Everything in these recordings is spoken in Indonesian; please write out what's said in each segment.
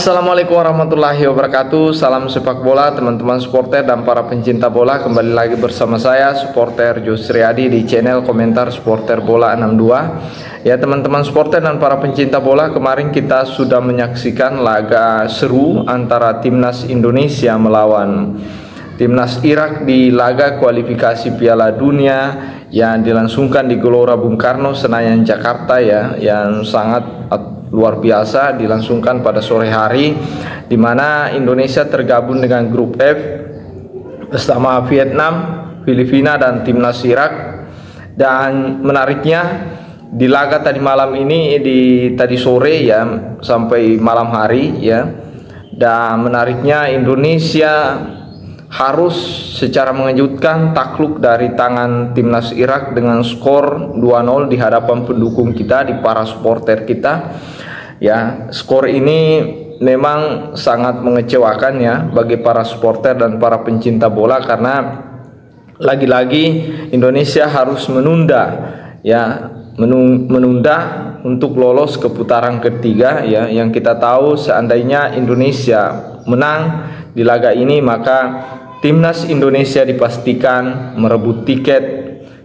Assalamualaikum warahmatullahi wabarakatuh. Salam sepak bola teman-teman supporter dan para pencinta bola. Kembali lagi bersama saya supporter Jusriadi di channel Komentar Supporter Bola 62. Ya teman-teman supporter dan para pencinta bola, kemarin kita sudah menyaksikan laga seru antara Timnas Indonesia melawan Timnas Irak di laga kualifikasi Piala Dunia yang dilangsungkan di Gelora Bung Karno, Senayan, Jakarta ya, yang sangat luar biasa dilangsungkan pada sore hari, di mana Indonesia tergabung dengan grup F bersama Vietnam, Filipina dan Timnas Irak. Dan menariknya di laga tadi malam ini, tadi sore ya sampai malam hari ya, dan menariknya Indonesia harus secara mengejutkan takluk dari tangan Timnas Irak dengan skor 2-0 di hadapan pendukung kita, di para supporter kita. Ya, skor ini memang sangat mengecewakan ya bagi para supporter dan para pencinta bola, karena lagi-lagi Indonesia harus menunda untuk lolos ke putaran ketiga ya. Yang kita tahu, seandainya Indonesia menang di laga ini, maka Timnas Indonesia dipastikan merebut tiket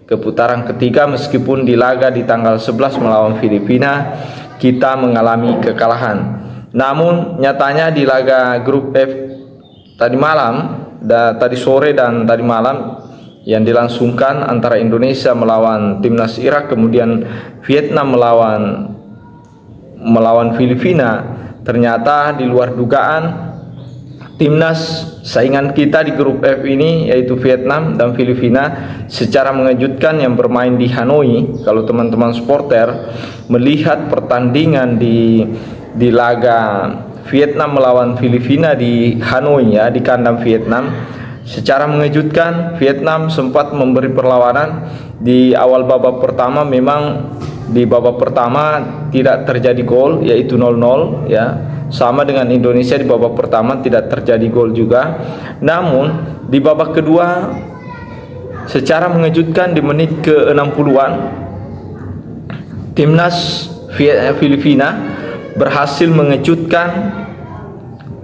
ke putaran ketiga, meskipun di laga di tanggal 11 melawan Filipina kita mengalami kekalahan. Namun nyatanya di laga grup F tadi malam, tadi sore dan tadi malam yang dilangsungkan antara Indonesia melawan Timnas Irak, kemudian Vietnam melawan Filipina, ternyata di luar dugaan Timnas saingan kita di grup F ini, yaitu Vietnam dan Filipina, secara mengejutkan yang bermain di Hanoi. Kalau teman-teman supporter melihat pertandingan di laga Vietnam melawan Filipina di Hanoi ya, di kandang Vietnam, secara mengejutkan Vietnam sempat memberi perlawanan di awal babak pertama. Memang di babak pertama tidak terjadi gol, yaitu 0-0 ya. Sama dengan Indonesia, di babak pertama tidak terjadi gol juga. Namun di babak kedua secara mengejutkan di menit ke-60-an Timnas Filipina berhasil mengejutkan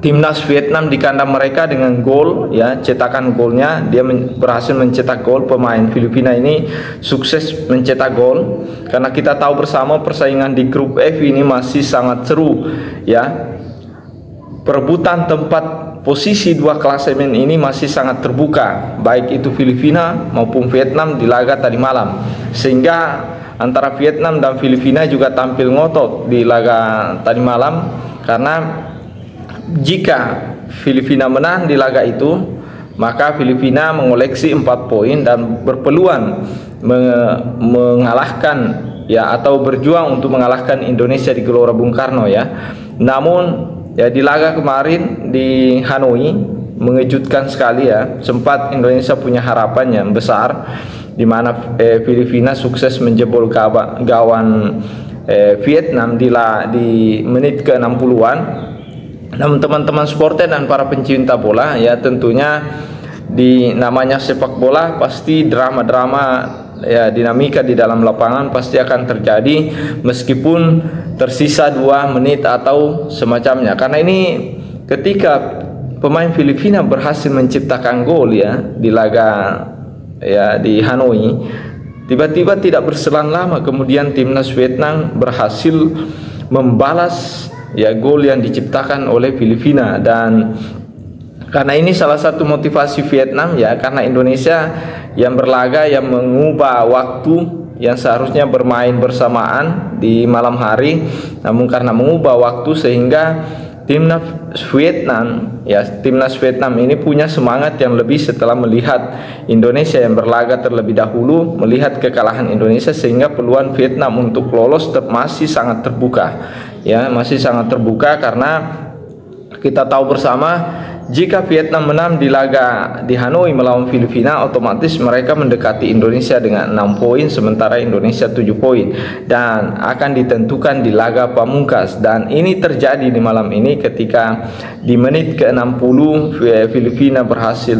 Timnas Vietnam di kandang mereka dengan gol ya, cetakan golnya. Dia berhasil mencetak gol. Pemain Filipina ini sukses mencetak gol, karena kita tahu bersama persaingan di grup F ini masih sangat seru ya. Perebutan tempat posisi dua klasemen ini masih sangat terbuka, baik itu Filipina maupun Vietnam di laga tadi malam, sehingga antara Vietnam dan Filipina juga tampil ngotot di laga tadi malam. Karena jika Filipina menang di laga itu, maka Filipina mengoleksi 4 poin dan berpeluang mengalahkan ya, atau berjuang untuk mengalahkan Indonesia di Gelora Bung Karno ya. Namun ya di laga kemarin di Hanoi mengejutkan sekali ya. Sempat Indonesia punya harapan yang besar, di mana Filipina sukses menjebol gawang Vietnam di menit ke-60-an. Namun teman-teman supporter dan para pencinta bola ya, tentunya di namanya sepak bola pasti drama-drama ya, dinamika di dalam lapangan pasti akan terjadi, meskipun tersisa 2 menit atau semacamnya. Karena ini ketika pemain Filipina berhasil menciptakan gol ya di laga ya di Hanoi, tiba-tiba tidak berselang lama kemudian Timnas Vietnam berhasil membalas ya gol yang diciptakan oleh Filipina. Dan karena ini salah satu motivasi Vietnam ya, karena Indonesia yang berlaga yang mengubah waktu yang seharusnya bermain bersamaan di malam hari, namun karena mengubah waktu sehingga Timnas Vietnam ini punya semangat yang lebih setelah melihat Indonesia yang berlaga terlebih dahulu, melihat kekalahan Indonesia, sehingga peluang Vietnam untuk lolos masih sangat terbuka ya, masih sangat terbuka. Karena kita tahu bersama, jika Vietnam menang di laga di Hanoi melawan Filipina, otomatis mereka mendekati Indonesia dengan 6 poin, sementara Indonesia 7 poin, dan akan ditentukan di laga pamungkas. Dan ini terjadi di malam ini ketika di menit ke-60 Filipina berhasil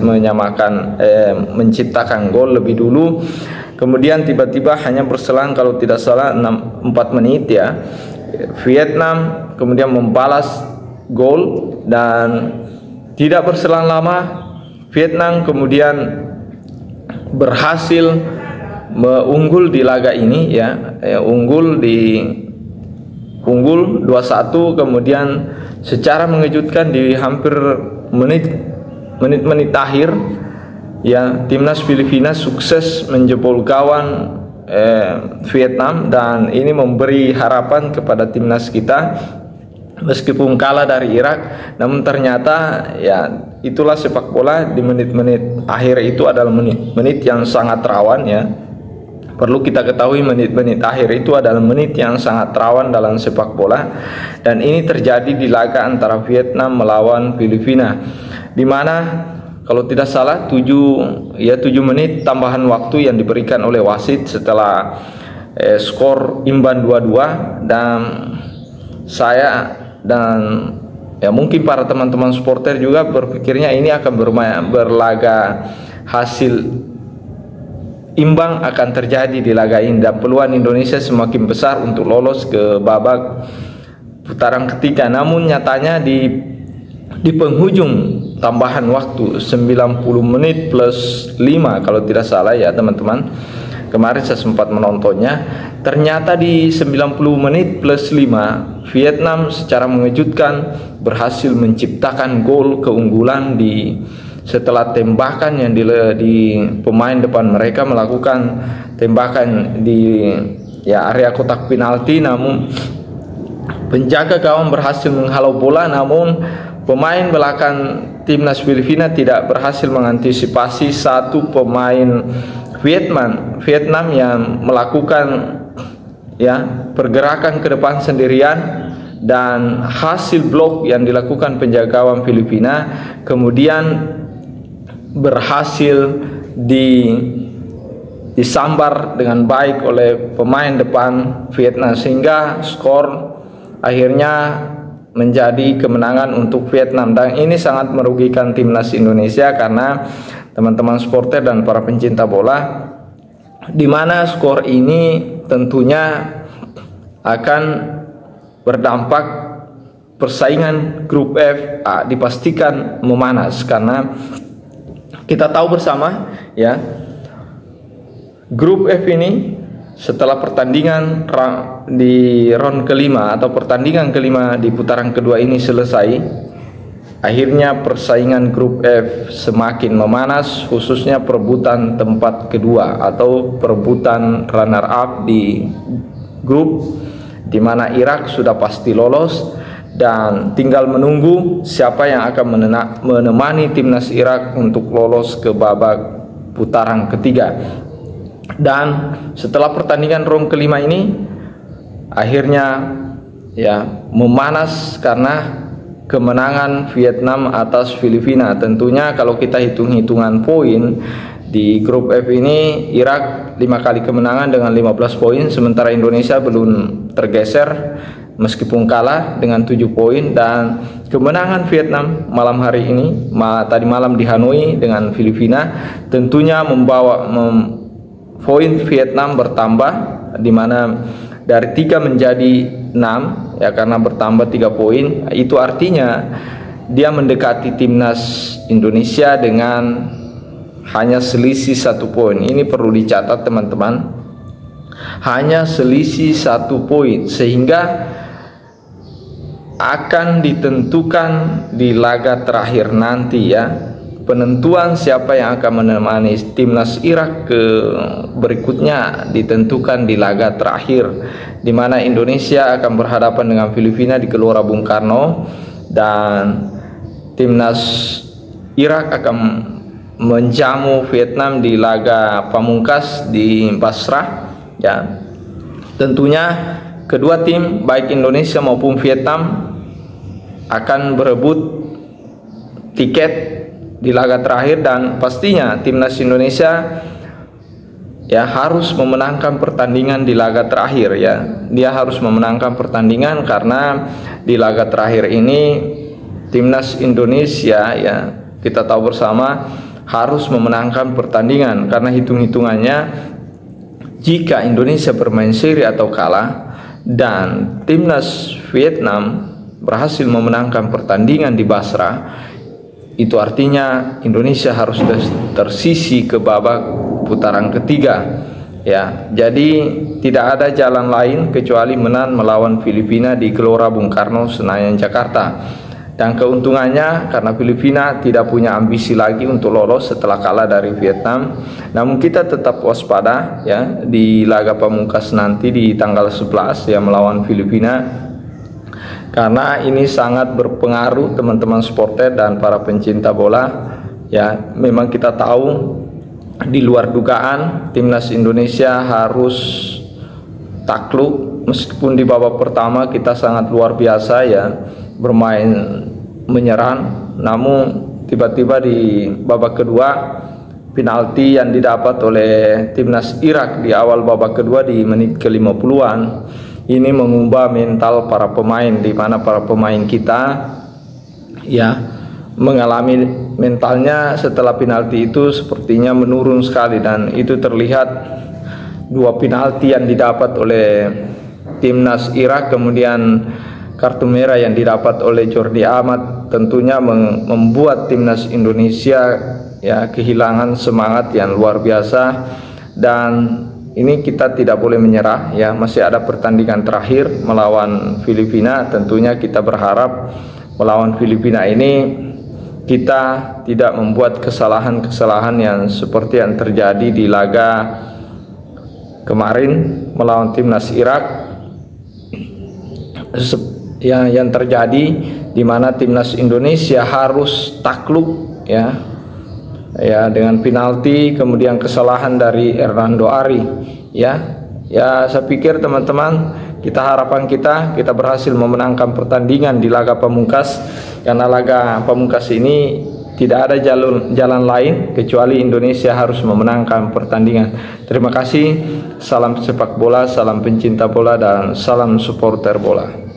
menciptakan gol lebih dulu. Kemudian tiba-tiba hanya berselang kalau tidak salah 4 menit ya, Vietnam kemudian membalas gol, dan tidak berselang lama Vietnam kemudian berhasil unggul di laga ini ya, unggul 2-1, kemudian secara mengejutkan di hampir menit-menit akhir ya, timnas Filipina sukses menjebol gawang Vietnam, dan ini memberi harapan kepada timnas kita. Meskipun kalah dari Irak, namun ternyata ya itulah sepak bola, di menit-menit akhir itu adalah menit yang sangat rawan ya. Perlu kita ketahui, menit-menit akhir itu adalah menit yang sangat rawan dalam sepak bola, dan ini terjadi di laga antara Vietnam melawan Filipina, di mana kalau tidak salah 7 menit tambahan waktu yang diberikan oleh wasit setelah skor imbang 2-2, dan saya dan ya mungkin para teman-teman supporter juga berpikirnya ini akan berlaga hasil imbang akan terjadi di laga ini, dan peluang Indonesia semakin besar untuk lolos ke babak putaran ketiga. Namun nyatanya di penghujung tambahan waktu 90 menit plus 5 kalau tidak salah ya teman-teman, kemarin saya sempat menontonnya, ternyata di 90 menit plus 5 Vietnam secara mengejutkan berhasil menciptakan gol keunggulan setelah tembakan yang di pemain depan mereka melakukan tembakan di area kotak penalti, namun penjaga gawang berhasil menghalau bola, namun pemain belakang timnas Filipina tidak berhasil mengantisipasi satu pemain Vietnam yang melakukan pergerakan ke depan sendirian, dan hasil blok yang dilakukan penjaga gawang Filipina kemudian berhasil disambar dengan baik oleh pemain depan Vietnam, sehingga skor akhirnya menjadi kemenangan untuk Vietnam. Dan ini sangat merugikan timnas Indonesia karena teman-teman supporter dan para pencinta bola, di mana skor ini tentunya akan berdampak persaingan grup F dipastikan memanas, karena kita tahu bersama ya, grup F ini setelah pertandingan di round kelima atau pertandingan kelima di putaran kedua ini selesai, akhirnya persaingan grup F semakin memanas, khususnya perebutan tempat kedua atau perebutan runner up di grup, di mana Irak sudah pasti lolos dan tinggal menunggu siapa yang akan menemani timnas Irak untuk lolos ke babak putaran ketiga. Dan setelah pertandingan round kelima ini akhirnya memanas karena kemenangan Vietnam atas Filipina. Tentunya kalau kita hitung-hitungan poin di grup F ini, Irak 5 kali kemenangan dengan 15 poin, sementara Indonesia belum tergeser meskipun kalah dengan 7 poin. Dan kemenangan Vietnam malam hari ini, tadi malam di Hanoi dengan Filipina, tentunya membawa poin Vietnam bertambah, di mana dari 3 menjadi 6 ya, karena bertambah 3 poin. Itu artinya dia mendekati timnas Indonesia dengan hanya selisih 1 poin. Ini perlu dicatat teman-teman, hanya selisih 1 poin, sehingga akan ditentukan di laga terakhir nanti ya, penentuan siapa yang akan menemani timnas Irak ke berikutnya ditentukan di laga terakhir, di mana Indonesia akan berhadapan dengan Filipina di Gelora Bung Karno, dan timnas Irak akan menjamu Vietnam di laga pamungkas di Basrah ya. Tentunya kedua tim baik Indonesia maupun Vietnam akan berebut tiket di laga terakhir, dan pastinya timnas Indonesia ya harus memenangkan pertandingan di laga terakhir ya. Dia harus memenangkan pertandingan karena di laga terakhir ini timnas Indonesia ya, kita tahu bersama harus memenangkan pertandingan, karena hitung-hitungannya jika Indonesia bermain seri atau kalah dan timnas Vietnam berhasil memenangkan pertandingan di Basra, itu artinya Indonesia harus tersisi ke babak putaran ketiga. Ya, jadi tidak ada jalan lain kecuali menang melawan Filipina di Gelora Bung Karno, Senayan, Jakarta. Dan keuntungannya karena Filipina tidak punya ambisi lagi untuk lolos setelah kalah dari Vietnam. Namun kita tetap waspada ya di laga pamungkas nanti di tanggal 11 ya melawan Filipina. Karena ini sangat berpengaruh teman-teman supporter dan para pencinta bola. Ya, memang kita tahu di luar dugaan timnas Indonesia harus takluk, meskipun di babak pertama kita sangat luar biasa ya bermain menyerang, namun tiba-tiba di babak kedua penalti yang didapat oleh timnas Irak di awal babak kedua di menit ke-50-an ini mengubah mental para pemain, di mana para pemain kita ya mengalami mentalnya setelah penalti itu sepertinya menurun sekali, dan itu terlihat dua penalti yang didapat oleh timnas Irak, kemudian kartu merah yang didapat oleh Jordi Amat tentunya membuat timnas Indonesia ya kehilangan semangat yang luar biasa. Dan ini kita tidak boleh menyerah ya, masih ada pertandingan terakhir melawan Filipina. Tentunya kita berharap melawan Filipina ini kita tidak membuat kesalahan-kesalahan yang seperti yang terjadi di laga kemarin melawan timnas Irak yang terjadi di mana timnas Indonesia harus takluk ya dengan penalti, kemudian kesalahan dari Hernando Ari ya. Saya pikir teman-teman, harapan kita berhasil memenangkan pertandingan di laga pamungkas, karena laga pamungkas ini tidak ada jalan lain kecuali Indonesia harus memenangkan pertandingan. Terima kasih, salam sepak bola, salam pencinta bola, dan salam supporter bola.